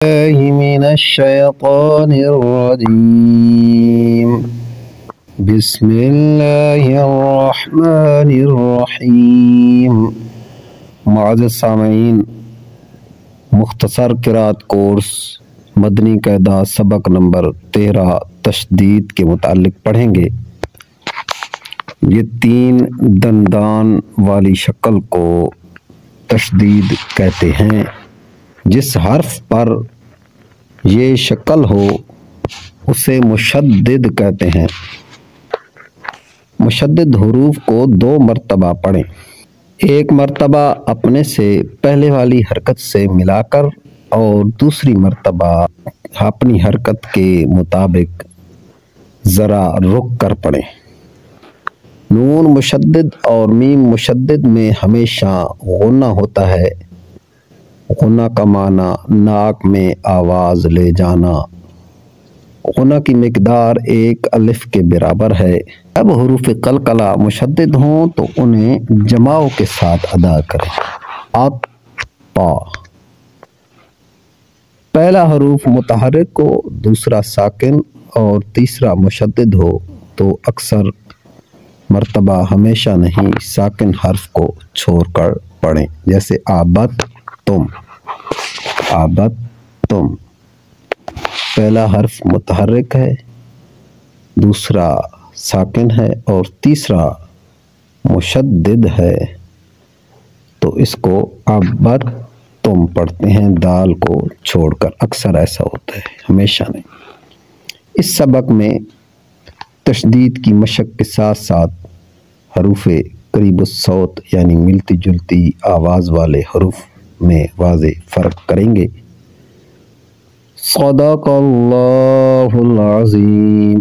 الله من الشيطان الرجيم بسم الله الرحمن الرحیم۔ معزز سامعین، مختصر قرأت کورس مدنی قاعدہ سبق نمبر 13 تشدید کے متعلق پڑھیں گے۔ یہ 3 دندان والی شکل کو تشدید کہتے ہیں۔ جس حرف پر یہ شکل ہو اسے مشدد کہتے ہیں۔ مشدد حروف کو 2 مرتبہ پڑھیں۔ ایک مرتبہ اپنے سے پہلے والی حرکت سے ملا کر اور دوسری مرتبہ اپنی حرکت کے مطابق ذرا رک کر پڑھیں۔ نون مشدد اور میم مشدد میں ہمیشہ غنہ ہوتا ہے۔ غنہ کا معنی ناک میں آواز لے جانا۔ غنہ کی مقدار 1 الف کے برابر ہے۔ اب حروف قلقلہ مشدد ہوں تو انہیں جماؤ کے ساتھ ادا کریں۔ پا پہلا حروف متحرک ہو، دوسرا ساکن اور تیسرا مشدد ہو تو اکثر مرتبہ ہمیشہ نہیں ساکن حرف کو چھوڑ کر پڑھیں، جیسے آبت تم۔ آبت تم پہلا حرف متحرک ہے، دوسرا ساکن ہے اور تیسرا مشدد ہے، تو اس کو آبت تم پڑھتے ہیں دال کو چھوڑ کر۔ اکثر ایسا ہوتا ہے، ہمیشہ نہیں۔ اس سبق میں تشدید کی مشق کے ساتھ ساتھ حروف قریب الصوت یعنی ملتی جلتی آواز والے حروف میں واضح فرق کریں گے۔ صدق اللہ العظیم۔